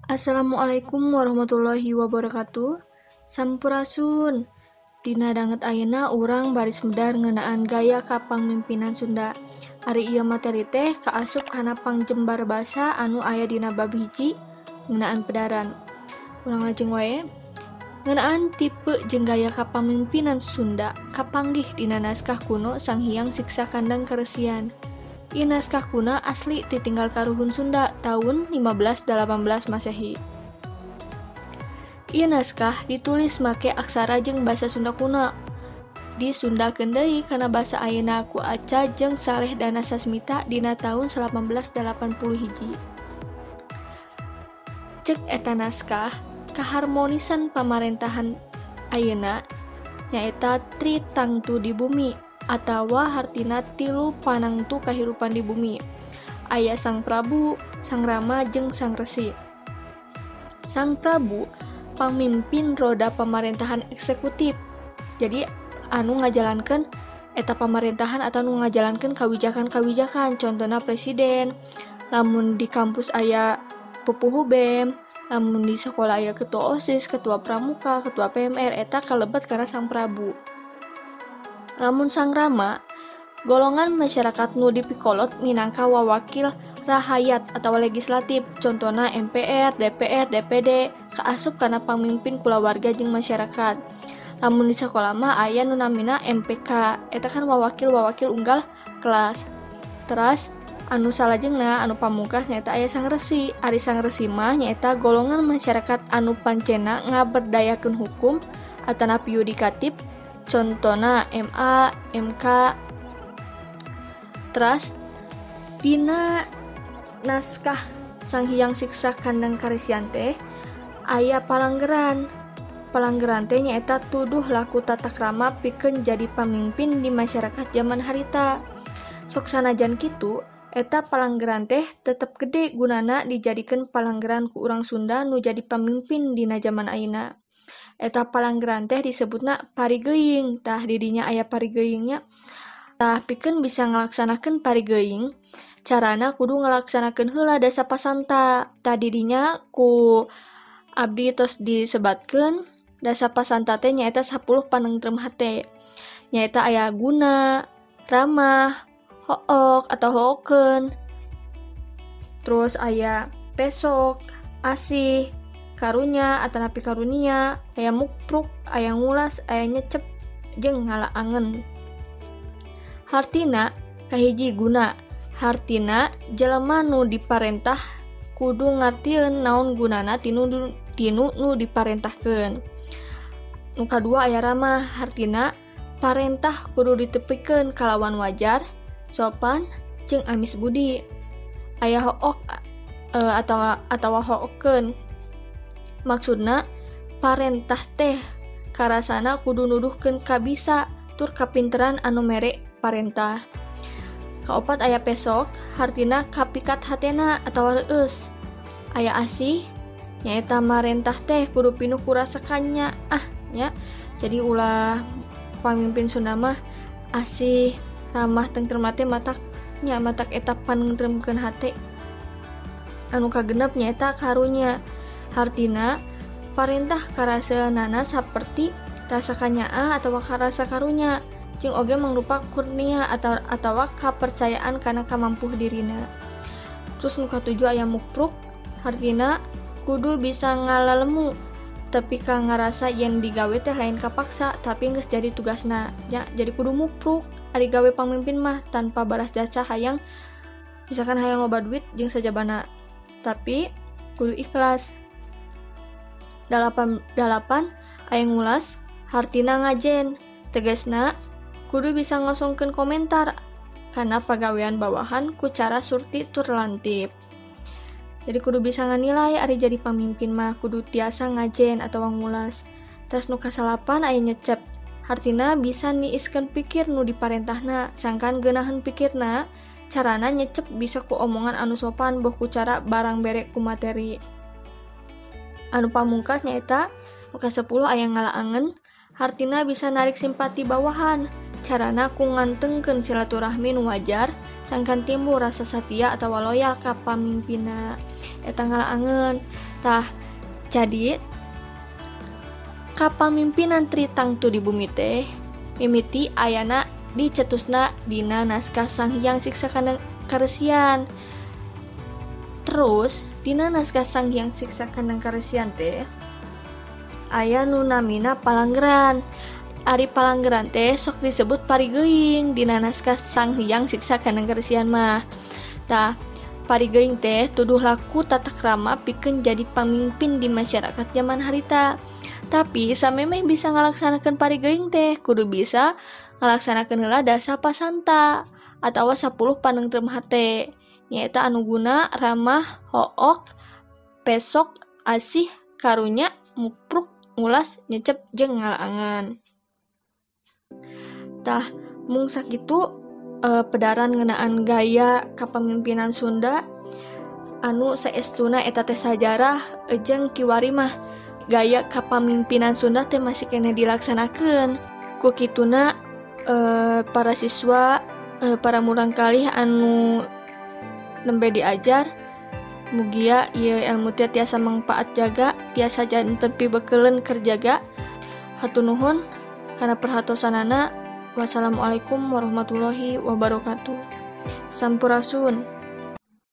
Assalamualaikum warahmatullahi wabarakatuh. Sampurasun. Dina danget ayeuna urang baris medar ngeunaan gaya kapangmimpinan Sunda. Ari ieu materi teh kaasup kana pangjembar basa anu aya dina bab hiji ngeunaan pedaran. Urang lajeng wae. Ngeunaan tipe jeung gaya kapamimpinan Sunda kapanggih dina naskah kuno Sanghyang Siksa Kandang Karesian. Ieu naskah kuna asli ditinggal karuhun Sunda tahun 1518 Masehi. Ieu naskah ditulis make aksara jeung basa Sunda kuna. Disundakeun deui kana basa ayeuna ku Aca jeung Saleh Dana Sasmita dina tahun 1881. Ceuk eta naskah, kaharmonisan pamarentahan ayeuna nyaeta Tritangtu di bumi atawa hartina tilu panangtu kahirupan di bumi. Aya Sang Prabu, Sang Rama, jeung Sang Resi. Sang Prabu pamimpin roda pemerintahan eksekutif. Jadi anu ngajalankeun eta pemerintahan atau anu ngajalankeun kawijakan-kawijakan, contohna presiden. Lamun di kampus aya pupuhu BEM, lamun di sekolah aya ketua OSIS, ketua pramuka, ketua PMR, eta kalebet karena Sang Prabu. Lamun Sang Rama, golongan masyarakat nu dipikolot minangka wawakil rahayat atau legislatif, contohna MPR, DPR, DPD, kaasup kana pamimpin kulawarga jeung masyarakat. Lamun di sekolah mah aya nu namina MPK, eta kan wawakil unggal kelas. Terus anu salajengna anu pamungkas nyaeta aya Sang Resi. Ari Sang Resi mah nyaeta golongan masyarakat anu pancena ngaberdayakeun hukum atanapi yudikatif, contohna MA, MK. Terus dina naskah Sanghyang Siksa Kandang Karesian teh aya palanggeran. Palanggeran teh nyaeta tuduh laku tata krama pikeun jadi pamimpin di masyarakat zaman harita. Sok sanajan kitu, eta palanggeran teh tetep gede gunana dijadikeun palanggeran ku urang Sunda nu jadi pamimpin dina zaman ayeuna. Eta palanggeran teh disebutna parigeuing. Tah didinya aya parigeuingnya. Tah pikeun bisa ngalaksanakeun parigeuing, carana kudu ngalaksanakeun heula dasa pasanta. Tah didinya ku abdi tos disebatkeun dasa pasanta teh nyaeta 10 panentrem hate. Nyaeta aya guna, ramah, hook atau hookeun. Terus aya pesok, asih, karunya atanapi karunia, aya mukpruk, aya ngulas, aya nyecep, jeung ngalaangen. Hartina kahiji guna. Hartina jelema nu diparentah kudu ngartieun naon gunana tinu nu diparentahkeun. Nu kadua aya ramah. Hartina parentah kudu ditepikeun kalawan wajar, sopan, jeung amis budi. Aya hook atawa hookeun. Maksudna parentah teh karasana kudu nuduhkeun kabisa tur kapinteran anu mere parentah. Kaopat aya pesok, hartina kapikat hatena atawa reueus. Aya asih, nyaeta marentah teh kudu pinuh ku rasa kanya nya. Jadi ulah pamimpin Sunda mah asih, ramah, tentrem teh matak eta panentremkeun hate. Anu kagenep nyaeta karunya. Hartina parentah karaseunana saperti rasa kanyaa atawa rasa karunya, jeung oge mangrupa kurnia atawa kapercayaan kana kamampuh dirina. Terus nu katujuh aya mukpruk. Hartina kudu bisa ngalalemu, tapi ka ngarasa yen digawe teh lain kapaksa tapi geus jadi tugasna. Ya, jadi kudu mukpruk ari gawe pamimpin mah tanpa balas jasa hayang, misalkan hayang loba duit jeung sajabana, tapi kudu ikhlas. Dalapan aya ngulas. Hartina ngajen, tegasna kudu bisa ngosongkeun komentar kana pagawean bawahan ku cara surti tur lantip. Jadi kudu bisa nganilai ari jadi pamimpin mah kudu tiasa ngajen atawa ngulas. Terus nu kasalapan aya nyecep. Hartina bisa niiskeun pikir nu diparentahna, sangkan geunaheun pikirna, carana nyecep bisa ku omongan anu sopan boh ku cara barang bere ku materi. Anu pamungkas nyaeta nu ka-10 aya ngalaangen. Hartina bisa narik simpati bawahan, carana ku ngantengkeun silaturahmi nu wajar sangkan timbul rasa satia atawa loyal ka pamimpinna. Eta ngalaangeun. Tah, jadi kapamimpinan Tritang tu di bumi teh mimiti ayana dicetusna dina naskah Sang Hyang Siksa Karesian. Terus dina naskah Sang Hyang Siksa Karesian teh aya nu namina Palanggeran. Ari Palanggeran teh sok disebut parigeuing dina naskah Sang Hyang Siksa Karesian mah. Tah, parigeuing teh tuduh laku tata krama pikeun jadi pamimpin di masyarakat zaman harita. Tapi samemeh bisa ngalaksanakeun parigeuing teh kudu bisa ngalaksanakeun heula dasa pasanta atawa 10 panentrem hate. Nyaeta anu guna ramah, hook, pesok, asih, karunya, mupruk, ngulas, nyecep, jeung ngalaangan. Tah, mung sakitu pedaran ngeunaan gaya kapamimpinan Sunda anu saestuna eta teh sajarah jeung kiwari mah gaya kapamimpinan Sunda teh masih kena dilaksanakeun. Ku kituna para siswa para murang kalih anu nembe diajar mugia ieu ilmu teh tiasa mangpaat jaga, tiasa janten pibeukeulun keur jaga. Hatur nuhun kana perhatosanana. Wassalamualaikum warahmatullahi wabarakatuh. Sampurasun.